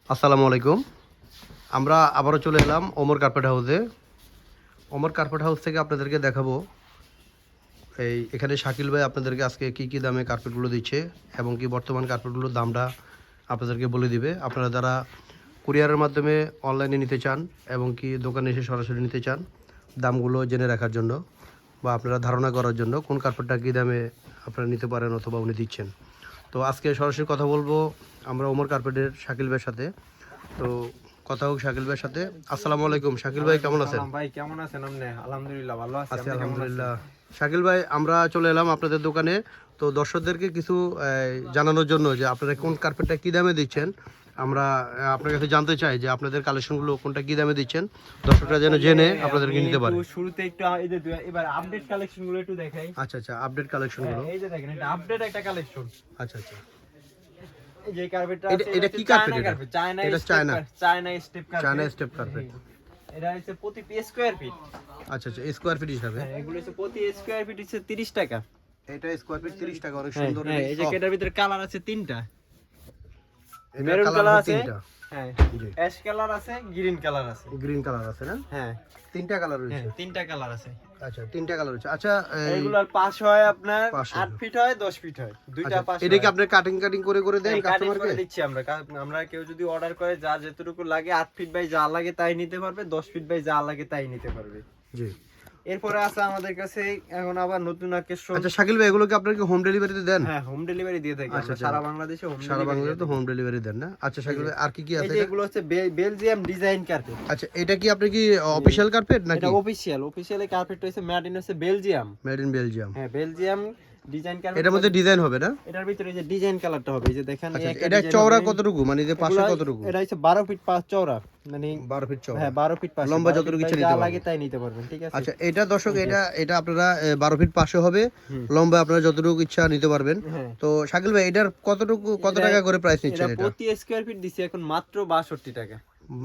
আসসালামু আলাইকুম। আমরা আবারও চলে এলাম ওমর কার্পেট হাউসে। ওমর কার্পেট হাউস থেকে আপনাদেরকে দেখাবো এখানে শাকিল ভাই আপনাদেরকে আজকে কি দামে কার্পেটগুলো দিচ্ছে এবং কি বর্তমান কার্পেটগুলোর দামটা আপনাদেরকে বলে দিবে। আপনারা যারা কুরিয়ারের মাধ্যমে অনলাইনে নিতে চান এবং কি দোকানে এসে সরাসরি নিতে চান, দামগুলো জেনে রাখার জন্য বা আপনারা ধারণা করার জন্য কোন কার্পেটটা কী দামে আপনারা নিতে পারেন অথবা উনি দিচ্ছেন। তো আজকে সরাসরি কথা বলবো আমরা ওমর কার্পেটের শাকিল ভাইয়ের সাথে। তো কথা হোক শাকিল ভাইয়ের সাথে। আসসালামু আলাইকুম শাকিল ভাই, কেমন আছেন? ভাই কেমন আছেন আপনি? আলহামদুলিল্লাহ ভালো আছি। আছি আলহামদুলিল্লাহ। শাকিল ভাই, আমরা চলে এলাম আপনাদের দোকানে। তো দর্শকদেরকে কিছু জানানোর জন্য যে আপনারা কোন কার্পেটটা কী দামে দিচ্ছেন, আমরা আপনার কাছে জানতে চাই যে আপনাদের কালেকশনগুলো কোনটা কী দামে দিচ্ছেন, দর্শকরা যেন জেনে আপনাদেরকে নিতে পারে। শুরুতে একটু এই যে এবার আপডেট কালেকশনগুলো একটু দেখাই। আচ্ছা আচ্ছা, আপডেট কালেকশনগুলো। এই যে দেখেন, এটা আপডেট একটা কালেকশন। আচ্ছা আচ্ছা, এই যে কার্পেটটা এটা এটা কি কার্পেট? এটা China step carpet. China step carpet. এটা হচ্ছে প্রতি স্কয়ার ফিট। আচ্ছা আচ্ছা, স্কয়ার ফিট হিসাবে। হ্যাঁ, এগুলো হচ্ছে প্রতি স্কয়ার ফিট হচ্ছে 30 টাকা। এটা স্কয়ার ফিট 30 টাকা, অনেক সুন্দর। হ্যাঁ, এই যে এটার ভিতরে কালার আছে তিনটা। এটা মেরুন কালার কালার আছে আছে, তিনটা। হ্যাঁ, জি, অ্যাশ কালার আছে, গ্রিন কালার আছে। গ্রিন কালার আছে না? হ্যাঁ, তিনটা কালার রয়েছে। হ্যাঁ, তিনটা কালার আছে। আচ্ছা, তিনটা কালার রয়েছে। আচ্ছা, এইগুলোর পাশ হয় আপনার পাশ 8 ফিট হয়, 10 ফিট হয়, দুইটা আচ্ছা, পাশ। এটা কি আপনি কাটিং করে দেন কাটিং কাস্টমারকে? করে দিচ্ছি আমরা। আমরা কেউ যদি অর্ডার করে যা যেটুকু লাগে 8 ফিট বাই যা লাগে তাই নিতে পারবে, 10 ফিট বাই যা লাগে তাই নিতে পারবে। জি। এরপরে আছে আমাদের কাছে এখন আবার নতুন আকেশন। আচ্ছা শাকিল ভাই, এগুলো কি আপনারা কি হোম ডেলিভারিতে দেন? হ্যাঁ, হোম ডেলিভারি দিয়ে থাকি আচ্ছা, আমরা সারা বাংলাদেশে হোম সারা ডেলিভারি। বাংলাদেশে তো হোম ডেলিভারি দেন না? আচ্ছা শাকিল ভাই, আর কি এই আছে যে এটা? এগুলো হচ্ছে বেলজিয়াম ডিজাইন কার্পেট। আচ্ছা, এটা কি আপনি কি অফিশিয়াল কার্পেট নাকি? এটা অফিশিয়ালি কার্পেট হইছে made in Belgium. Made in Belgium. হ্যাঁ, বেলজিয়াম ডিজাইন কার্পেট। এটার মধ্যে ডিজাইন হবে না? এটার ভিতরে এই যে ডিজাইন কালারটা হবে, এই যে দেখেন। আচ্ছা, এটা চওড়া কতটুকু, মানে যে পাশে কতটুকু? এটা হচ্ছে 12 ফিট পাঁচ চওড়া, মানে 12 ফিট চওড়া। হ্যাঁ 12 ফিট পাশে, লম্বা যতটুকু ইচ্ছা নিতে যা পারবেন। লাগে তাই নিতে পারবেন, ঠিক আছে। আচ্ছা, এটা দর্শক, এটা আপনারা 12 ফিট পাশে হবে, লম্বা আপনারা যতটুকু ইচ্ছা নিতে পারবেন। হ্যাঁ। তো শাকিল ভাই, এটার কত টাকা করে প্রাইস নিচ্ছেন এটা এটা? প্রতি স্কয়ার ফিট দিছি এখন মাত্র 62 টাকা।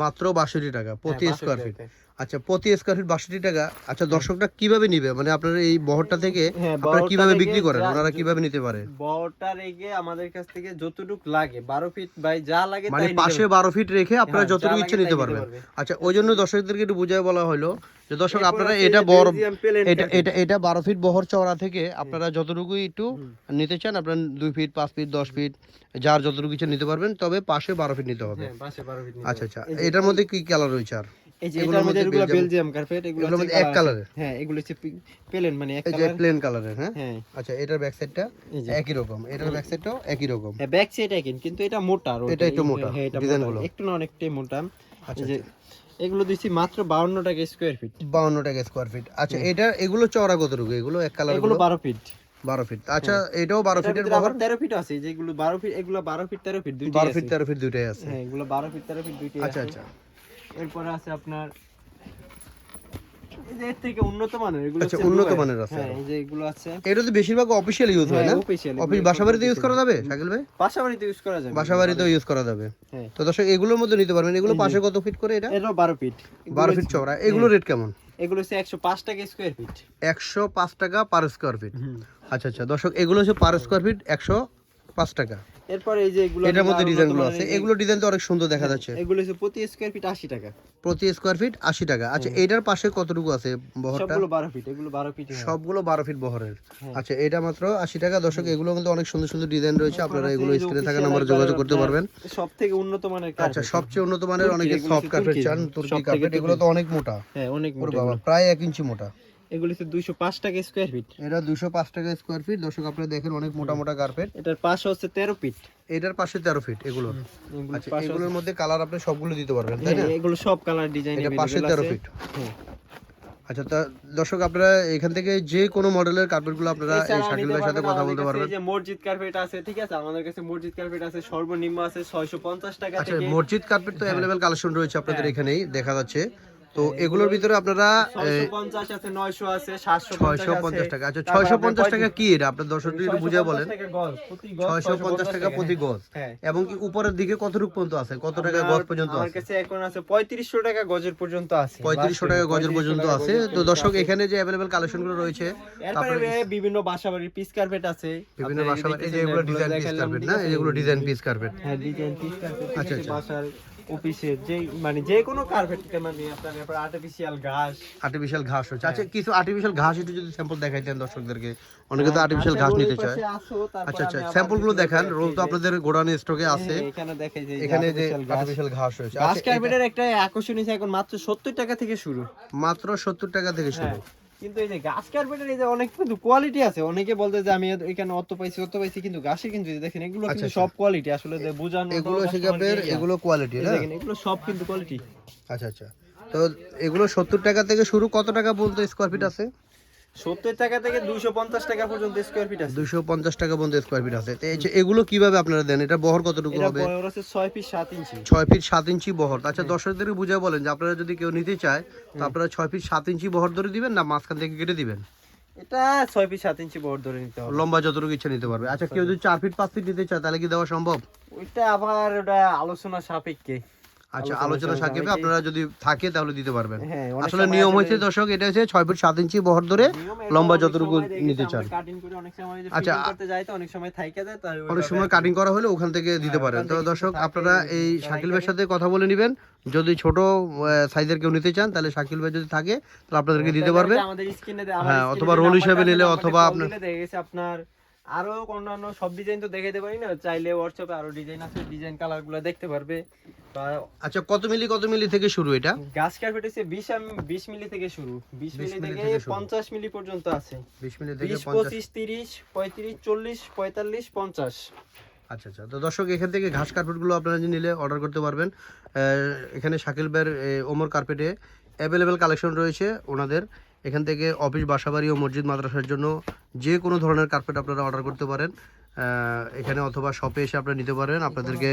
মাত্র 62 টাকা প্রতি হ্যাঁ, স্কয়ার 62 ফিট। টাকা। আচ্ছা, প্রতি স্কয়ার ফিট 62 টাকা। আচ্ছা, দর্শকরা কিভাবে নিবে, মানে আপনারা এই বহরটা থেকে হ্যাঁ, আপনারা বহরটা কিভাবে থেকে বিক্রি করেন, যা- ওনারা কিভাবে নিতে পারে? বড়টা রেখে আমাদের কাছ থেকে যতটুকু লাগে 12 ফিট বাই যা লাগে মানে তাই নিতে পাশে পারবেন। 12 ফিট রেখে আপনারা হ্যাঁ, যতটুকু যা ইচ্ছা লাগে নিতে তাই পারবেন। নিতে পারবে। আচ্ছা, ওই জন্য দর্শকদেরকে একটু বুঝায় বলা হলো যে দর্শক এরপর আপনারা আছে এটা এই যে বড়, বেলজিয়াম প্লেন এটা কার্পেট। এটা এটা 12 ফিট বহর চওড়া থেকে আপনারা যতটুকু একটু নিতে চান, আপনারা 2 ফিট 5 ফিট 10 ফিট যার যতটুকু ইচ্ছা নিতে পারবেন, তবে পাশে 12 ফিট নিতে হবে। হ্যাঁ, পাশে 12 ফিট নিতে আচ্ছা পারবেন। আচ্ছা, এটার মধ্যে কি কালার রয়েছে? আর এই যে এটার মধ্যে এগুলো বেলজিয়াম কার্পেট, এগুলো এগুলোর হচ্ছে মধ্যে এক কালার আছে। কালারের? হ্যাঁ, এগুলো হচ্ছে প্লেন, মানে এক এই যে কালার। প্লেন কালারের। হ্যাঁ হ্যাঁ, আচ্ছা, এটার ব্যাক সাইডটা এই যে একই রকম, এটার ব্যাক সাইডটাও একই রকম। হ্যাঁ, ব্যাক সাইড একই, কিন্তু এটা মোটা আর এটা একটু মোটা, হ্যাঁ, এটা ডিজাইন মোটা, গুলো। একটু না অনেকটাই মোটা। আচ্ছা এই যে এগুলো দিছি মাত্র 52 টাকা স্কয়ার ফিট। 52 টাকা স্কয়ার ফিট। আচ্ছা, এগুলো চওড়া কতটুকু? এগুলো এক কালার, এগুলো 12 ফিট। 12 ফিট। আচ্ছা, এটাও 12 ফিটের এটার বহর? আবার 13 ফিট আছে, যেগুলো 12 ফিট, এগুলো 12 ফিট 13 ফিট দুইটাই 12 আছে। ফিট 13 ফিট দুইটাই আছে। হ্যাঁ, এগুলো 12 ফিট 13 ফিট দুইটাই আচ্ছা আছে। আচ্ছা এরপরে আছে আপনার এই যে এর থেকে উন্নত মানের, এগুলো আচ্ছা, হচ্ছে উন্নত দুবাই। মানের আছে। হ্যাঁ, এই যে এগুলো আছে। এটা তো বেশিরভাগ অফিশিয়াল ইউজ হয় না? হ্যাঁ, official, অফিস এগুলো বাসাবাড়িতে ইউজ করা যাবে শাকিল ভাই? বাসাবাড়িতে ইউজ করা যাবে। বাসাবাড়িতেও ইউজ করা যাবে। হ্যাঁ, তো দর্শক, এগুলোর মধ্যে নিতে পারবেন। এগুলো পাশে কত ফিট করে? এটা এটাও 12 ফিট। 12 ফিট চওড়া। এগুলো রেট কেমন? এগুলো হচ্ছে 105 টাকা স্কয়ার ফিট। 105 টাকা পার স্কয়ার ফিট। আচ্ছা আচ্ছা দর্শক, এগুলো হচ্ছে পার স্কয়ার ফিট 105 টাকা। এরপর এই যে এগুলো এটার মধ্যে আরো ডিজাইনগুলো উন্নত আছে, মানের, এগুলো ডিজাইন তো অনেক সুন্দর দেখা যাচ্ছে। এগুলো হচ্ছে প্রতি স্কয়ার ফিট 80 টাকা। প্রতি স্কয়ার ফিট 80 টাকা। আচ্ছা, এটার পাশে কতটুকু আছে বহরটা? সবগুলো 12 ফিট, এগুলো 12 ফিট। সবগুলো 12 ফিট বহরের। আচ্ছা, এটা মাত্র 80 টাকা। দর্শক, এগুলো কিন্তু অনেক সুন্দর সুন্দর ডিজাইন রয়েছে, আপনারা এগুলো স্ক্রিনে থাকা নম্বরে যোগাযোগ করতে পারবেন। সবথেকে উন্নত মানের আচ্ছা, কার্পেট। সবচেয়ে উন্নত মানের অনেকে এগুলো সফট হচ্ছে কার্পেট তুর্কি, চান, তুর্কি সবথেকে কার্পেট। এগুলো তো অনেক মোটা। হ্যাঁ, অনেক ওরে মোটা। বাবা, প্রায় 1 ইঞ্চি মোটা। এগুলো হচ্ছে 205 টাকা স্কয়ার ফিট। এটা 205 টাকা স্কয়ার ফিট। দর্শক, আপনারা দেখেন অনেক মোটা মোটা কার্পেট। এটার পাশে হচ্ছে 13 ফিট। এটার পাশে 13 ফিট এগুলোর। এগুলো আচ্ছা, পাশে এগুলোর মধ্যে কালার আপনি সবগুলো দিতে পারবেন, তাই না? হ্যাঁ, এগুলো সব কালার ডিজাইন এটা পাশে 13 ফিট। হ্যাঁ, আচ্ছা, তা দর্শক, আপনারা এখান থেকে যে কোনো মডেলের কার্পেটগুলো আপনারা এই শাকিল ভাইয়ের সাথে কথা বলতে পারবেন। এই যে মসজিদ কার্পেট আছে, ঠিক আছে, আমাদের কাছে মসজিদ কার্পেট আছে, সর্বনিম্ন আছে 650 টাকা আচ্ছা, থেকে। মসজিদ কার্পেট তো অ্যাভেলেবেল কালেকশন রয়েছে আপনাদের এখানেই দেখা যাচ্ছে। তো এগুলোর ভিতরে আপনারা 650 আছে, 900 আছে, 750 650 টাকা। আচ্ছা 650 টাকা কি এটা আপনার দর্শকদের একটু বুঝিয়ে বলেন। 650 টাকা প্রতি গজ। হ্যাঁ। এবং কি উপরের দিকে কতটুকু পর্যন্ত আছে, কত টাকা গজ পর্যন্ত আমার আছে? কাছে এখন আছে 3500 টাকা গজের পর্যন্ত আছে। 3500 টাকা গজের পর্যন্ত আছে। তো দর্শক এখানে যে অ্যাভেলেবল কালেকশনগুলো রয়েছে, এরপরে বিভিন্ন বাসাবাড়ির পিস কার্পেট আছে, বিভিন্ন বাসাবাড়ি, এই যে এগুলো ডিজাইন পিস কার্পেট না, এই যেগুলো ডিজাইন পিস কার্পেট। হ্যাঁ ডিজাইন পিস কার্পেট। আচ্ছা, আচ্ছা। বাসার অফিসে যে মানে যে কোনো কার্পেটকে মানে আপনার এরপর আর্টিফিশিয়াল ঘাস। আর্টিফিশিয়াল ঘাস হচ্ছে। আচ্ছা কিছু আর্টিফিশিয়াল ঘাস একটু যদি স্যাম্পল দেখাইতেন দর্শকদেরকে, অনেকে তো আর্টিফিশিয়াল ঘাস নিতে চায়। আচ্ছা আচ্ছা, স্যাম্পল গুলো দেখান। রোল তো আপনাদের গোডাউনে স্টকে আছে। এখানে দেখাই যে এখানে যে আর্টিফিশিয়াল ঘাস রয়েছে। ঘাস কার্পেটের একটা আকর্ষণ আছে এখন মাত্র 70 টাকা থেকে শুরু। মাত্র 70 টাকা থেকে শুরু। কিন্তু এই যে ঘাস কার্পেটের এই যে অনেক কিন্তু কোয়ালিটি আছে। অনেকে বলতে যে আমি এখানে অত পাইছি, কিন্তু ঘাসে কিন্তু এই যে দেখেন এগুলো কিন্তু সব কোয়ালিটি আসলে যে বোঝানো। এগুলো হচ্ছে আপনাদের এগুলো কোয়ালিটি না? দেখেন এগুলো সব কিন্তু কোয়ালিটি। আচ্ছা আচ্ছা, তো এগুলো 70 টাকা থেকে শুরু। কত টাকা পর্যন্ত স্কয়ার ফিট আছে? 70 টাকা থেকে 250 টাকা পর্যন্ত স্কয়ার ফিট আছে। 250 টাকা পর্যন্ত স্কয়ার ফিট আছে। তো এই যে এগুলো কিভাবে আপনারা দেন? এটা বহর কতটুকু এটা হবে? বড় আছে 6 ফিট 7 ইঞ্চি। 6 ফিট 7 ইঞ্চি বহর। আচ্ছা দর্শকদেরকে বুঝিয়ে বলেন যে আপনারা যদি কেউ নিতে চায়, তো আপনারা 6 ফিট 7 ইঞ্চি বহর ধরে দিবেন না মাঝখান থেকে কেটে দিবেন? এটা 6 ফিট 7 ইঞ্চি বড় ধরে নিতে হবে। লম্বা যতটুকু ইচ্ছা নিতে পারবে। আচ্ছা কেউ যদি 4 ফিট 5 ফিট নিতে চায় তাহলে কি দেওয়া সম্ভব? ওইটা আবার ওটা আলোচনা সাপেক্ষে। আচ্ছা আলোচনা সাপেক্ষে আপনারা যদি থাকে তাহলে দিতে পারবেন। হ্যাঁ, অনেক আসলে সময় নিয়ম আসলে- হচ্ছে দর্শক, এটা হচ্ছে 6 ফিট 7 ইঞ্চি বহর ধরে লম্বা যতটুকু নিতে চান। কাটিং করে অনেক সময় যে আচ্ছা, ফিটিং করতে যাই তো অনেক সময় থাইকা যায়, তাই অনেক সময় কাটিং করা হলে ওখান থেকে দিতে পারেন। তো দর্শক আপনারা এই শাকিল ভাইয়ের সাথে কথা বলে নেবেন। যদি ছোট সাইজের কেউ নিতে চান তাহলে শাকিল ভাই যদি থাকে তাহলে আপনাদেরকে দিতে পারবে। আমাদের স্ক্রিনে হ্যাঁ, অথবা রোল হিসেবে নিলে অথবা আপনার দেখে গেছে আপনার আরো অন্যান্য সব ডিজাইন তো দেখাইতে পারি না, চাইলে হোয়াটসঅ্যাপে আরো ডিজাইন আছে, ডিজাইন কালার গুলো দেখতে পারবে। আচ্ছা কত মিলি থেকে শুরু এটা? গাছ কার্পেট হচ্ছে 20 মিলি থেকে শুরু, 20 মিলি থেকে 50 মিলি পর্যন্ত আছে। 20 মিলি থেকে 20 50। 25 30 35 40 45 50। আচ্ছা আচ্ছা, তো দর্শক এখান থেকে ঘাস কার্পেটগুলো আপনারা যে নিলে অর্ডার করতে পারবেন। এখানে শাকিল ভাইয়ের ওমর কার্পেটে অ্যাভেলেবেল কালেকশন রয়েছে ওনাদের। এখান থেকে অফিস, বাসাবাড়ি ও মসজিদ মাদ্রাসার জন্য যে কোনো ধরনের কার্পেট আপনারা অর্ডার করতে পারেন এখানে, অথবা শপে এসে আপনারা নিতে পারেন। আপনাদেরকে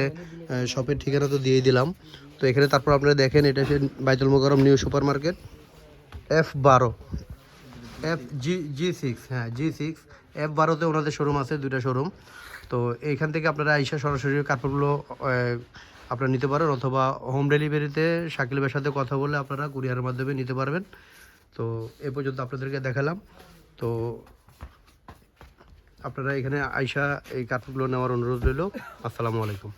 শপের ঠিকানা তো দিয়েই দিলাম। তো এখানে তারপর আপনারা দেখেন, এটা হচ্ছে বাইতুল Mokarram new super market F12 G6। হ্যাঁ G6 F12তে ওনাদের শোরুম আছে, 2টা শোরুম। তো এইখান থেকে আপনারা আইসা সরাসরি কার্পেটগুলো আপনারা নিতে পারেন, অথবা হোম ডেলিভারিতে শাকিল ভাইয়ের সাথে কথা বলে আপনারা কুরিয়ারের মাধ্যমে নিতে পারবেন। তো এ পর্যন্ত আপনাদেরকে দেখালাম। তো আপনারা এখানে আইসা এই কার্পেটগুলো নেওয়ার অনুরোধ রইল। আসসালামু আলাইকুম।